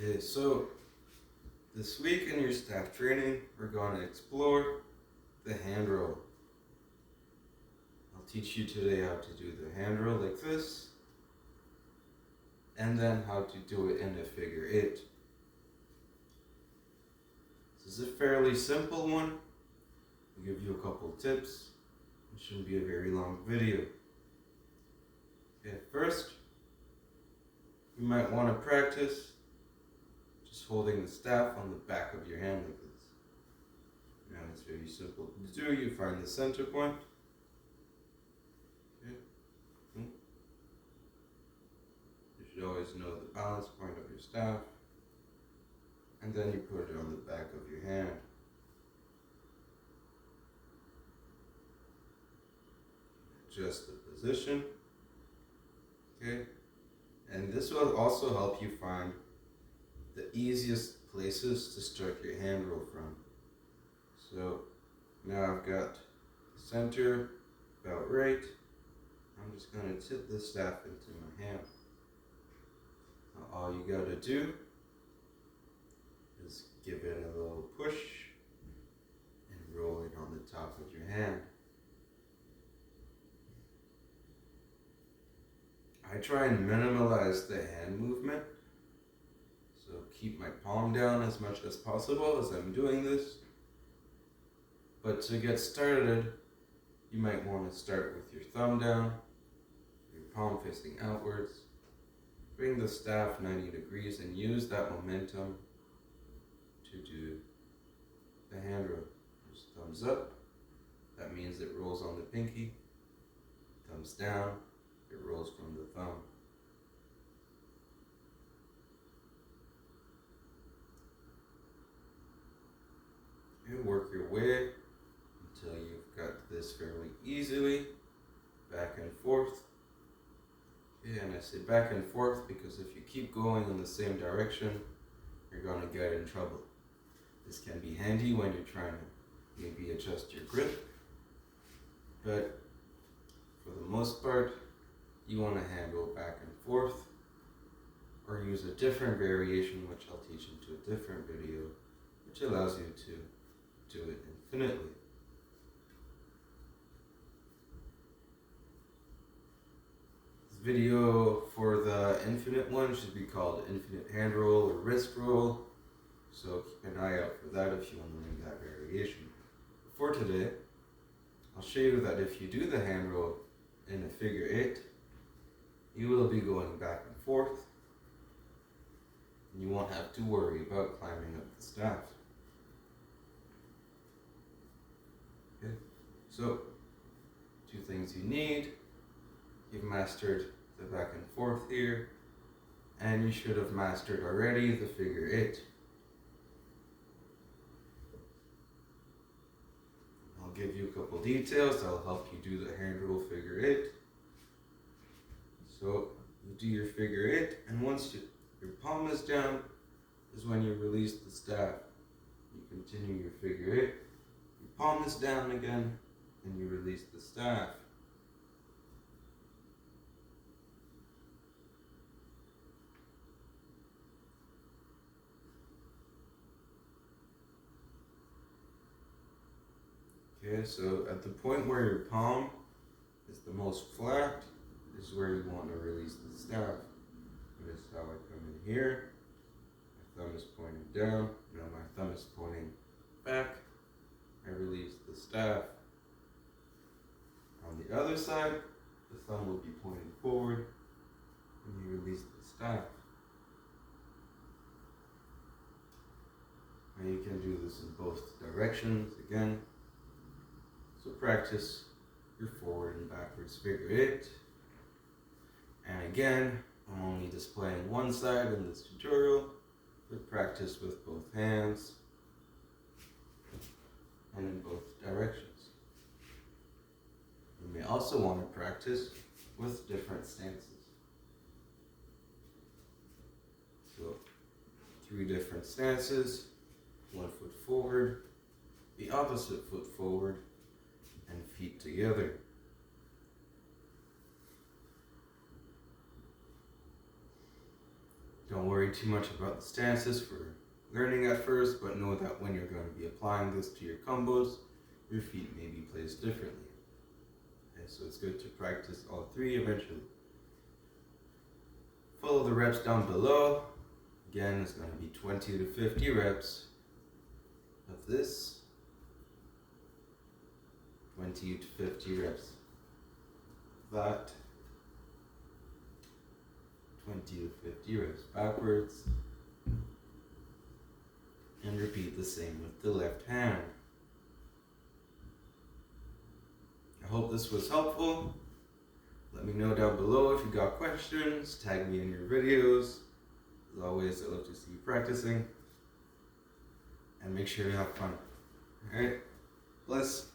Okay, so this week in your staff training, we're going to explore the hand roll. I'll teach you today how to do the hand roll like this, and then how to do it in a figure 8. This is a fairly simple one. I'll give you a couple tips. It shouldn't be a very long video. Okay, first, you might want to practice just holding the staff on the back of your hand like this. Now it's very simple to do. You find the center point. Okay. You should always know the balance point of your staff. And then you put it on the back of your hand. Adjust the position. Okay. And this will also help you find the easiest places to start your hand roll from. So now I've got the center about right. I'm just going to tip the staff into my hand. Now all you got to do is give it a little push and roll it on the top of your hand. I try and minimize the hand movement, so keep my palm down as much as possible as I'm doing this. But to get started, you might want to start with your thumb down, your palm facing outwards. Bring the staff 90 degrees and use that momentum to do the hand roll. Just thumbs up, that means it rolls on the pinky. Thumbs down, it rolls from the thumb. You work your way until you've got this fairly easily, back and forth. Okay, and I say back and forth because if you keep going in the same direction, you're going to get in trouble. This can be handy when you're trying to maybe adjust your grip, but for the most part, you want to handle back and forth, or use a different variation, which I'll teach into a different video, which allows you to do it infinitely. This video for the infinite one should be called infinite hand roll or wrist roll, so keep an eye out for that if you want to learn that variation. For today, I'll show you that if you do the hand roll in a figure 8, you will be going back and forth, and you won't have to worry about climbing up the staff. Okay, so 2 things you need. You've mastered the back and forth here, and you should have mastered already the figure 8. I'll give you a couple details that'll help you do the hand roll figure 8. So you do your figure 8, and once your palm is down is when you release the staff. You continue your figure 8, your palm is down again, and you release the staff. Okay, so at the point where your palm is the most flat is where you want to release the staff. Notice how I come in here, my thumb is pointing down, now my thumb is pointing back, I release the staff. On the other side, the thumb will be pointing forward, and you release the staff. Now you can do this in both directions again. So practice your forward and backwards figure 8. And again, I'm only displaying one side in this tutorial, but practice with both hands and in both directions. You may also want to practice with different stances. So 3 different stances, 1 foot forward, the opposite foot forward, and feet together. Don't worry too much about the stances for learning at first, but know that when you're going to be applying this to your combos, your feet may be placed differently. Okay, so it's good to practice all three eventually. Follow the reps down below. Again, it's going to be 20 to 50 reps of this. 20 to 50 reps of that. 20 to 50 reps backwards. And repeat the same with the left hand. I hope this was helpful. Let me know down below if you got questions. Tag me in your videos. As always, I love to see you practicing. And make sure you have fun. Alright? Bless.